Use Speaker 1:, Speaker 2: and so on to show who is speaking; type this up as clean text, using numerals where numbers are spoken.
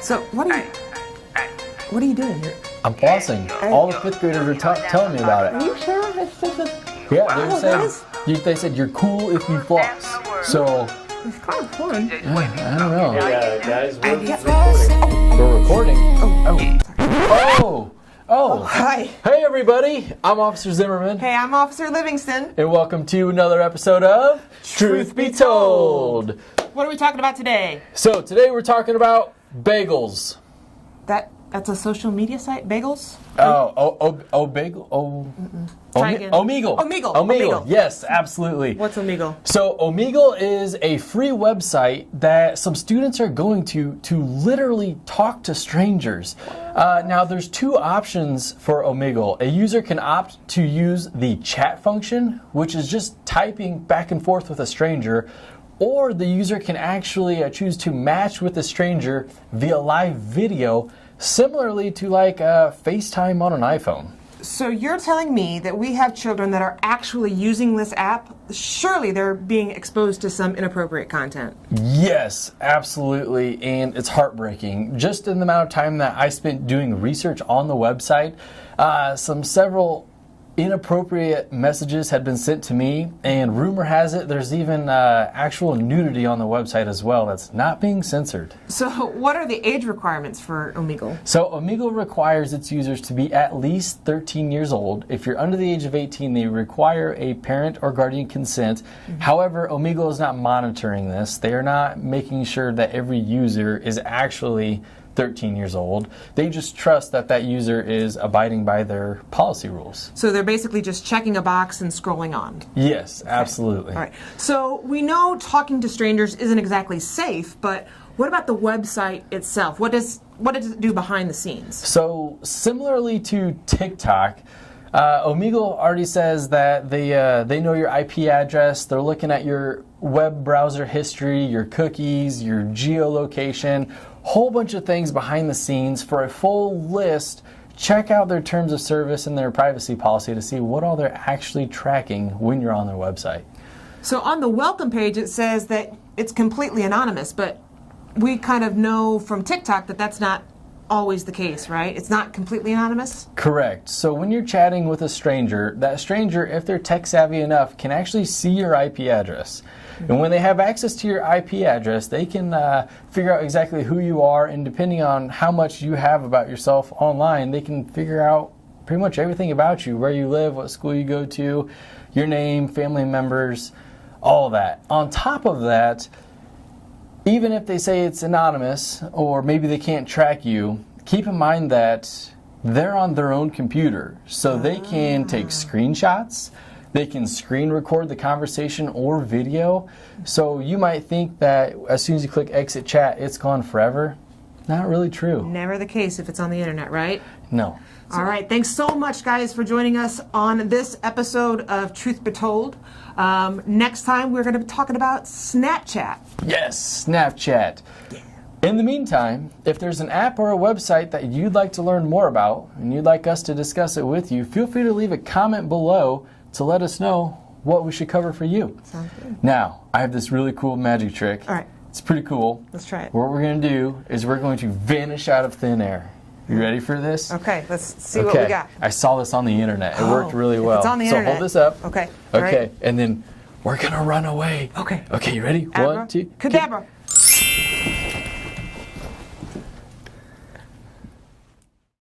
Speaker 1: So what are you doing here?
Speaker 2: I'm flossing. All the fifth graders are telling me about
Speaker 1: Are
Speaker 2: it.
Speaker 1: you sure?
Speaker 2: Yeah, they said you're cool if you floss. So
Speaker 1: It's kind of fun.
Speaker 2: I don't know.
Speaker 3: Yeah, guys,
Speaker 2: We're recording. Oh.
Speaker 1: Hi.
Speaker 2: Hey everybody, I'm Officer Zimmerman.
Speaker 1: Hey, I'm Officer Livingston.
Speaker 2: And welcome to another episode of Truth Be Told.
Speaker 1: What are we talking about today?
Speaker 2: So today we're talking about bagels.
Speaker 1: That's a social media site? Bagels?
Speaker 2: Bagel?
Speaker 1: Try again.
Speaker 2: Omegle.
Speaker 1: Omegle.
Speaker 2: Yes, absolutely.
Speaker 1: What's Omegle?
Speaker 2: So Omegle is a free website that some students are going to literally talk to strangers. Now there's two options for Omegle. A user can opt to use the chat function, which is just typing back and forth with a stranger, or the user can actually choose to match with a stranger via live video, similarly to like FaceTime on an iPhone.
Speaker 1: So you're telling me that we have children that are actually using this app? Surely they're being exposed to some inappropriate content.
Speaker 2: Yes, absolutely, and it's heartbreaking. Just in the amount of time that I spent doing research on the website, several inappropriate messages had been sent to me, and rumor has it there's even actual nudity on the website as well that's not being censored.
Speaker 1: So what are the age requirements for Omegle?
Speaker 2: So Omegle requires its users to be at least 13 years old. If you're under the age of 18, they require a parent or guardian consent. Mm-hmm. However, Omegle is not monitoring this. They are not making sure that every user is actually 13 years old. They just trust that that user is abiding by their policy rules.
Speaker 1: So they're basically just checking a box and scrolling on.
Speaker 2: Yes, absolutely.
Speaker 1: All right. So we know talking to strangers isn't exactly safe, but what about the website itself? What does it do behind the scenes?
Speaker 2: So similarly to TikTok, Omegle already says that they know your IP address. They're looking at your web browser history, your cookies, your geolocation, whole bunch of things behind the scenes. For a full list, check out their terms of service and their privacy policy to see what all they're actually tracking when you're on their website.
Speaker 1: So on the welcome page, it says that it's completely anonymous, but we kind of know from TikTok that that's not always the case, right? It's not completely anonymous?
Speaker 2: Correct. So when you're chatting with a stranger, that stranger, if they're tech savvy enough, can actually see your IP address. Mm-hmm. And when they have access to your IP address, they can figure out exactly who you are, and depending on how much you have about yourself online, they can figure out pretty much everything about you, where you live, what school you go to, your name, family members, all that. On top of that, even if they say it's anonymous or maybe they can't track you, keep in mind that they're on their own computer. So they can take screenshots, they can screen record the conversation or video. So you might think that as soon as you click exit chat, it's gone forever. Not really true.
Speaker 1: Never the case if it's on the internet, right?
Speaker 2: No.
Speaker 1: All right. Thanks so much, guys, for joining us on this episode of Truth Be Told. Next time, we're going to be talking about Snapchat.
Speaker 2: Yes, Snapchat. Yeah. In the meantime, if there's an app or a website that you'd like to learn more about and you'd like us to discuss it with you, feel free to leave a comment below to let us know what we should cover for you.
Speaker 1: Sounds good.
Speaker 2: Now, I have this really cool magic trick.
Speaker 1: All right.
Speaker 2: It's pretty cool.
Speaker 1: Let's try it.
Speaker 2: What we're going to do is we're going to vanish out of thin air. You ready for this?
Speaker 1: Okay, let's see what we got.
Speaker 2: I saw this on the internet. It worked really well.
Speaker 1: It's on the internet.
Speaker 2: So hold this up.
Speaker 1: Okay.
Speaker 2: Okay,
Speaker 1: Right.
Speaker 2: and then we're going to run away.
Speaker 1: Okay.
Speaker 2: Okay, you ready?
Speaker 1: Abra,
Speaker 2: 1, 2,
Speaker 1: Cadabra.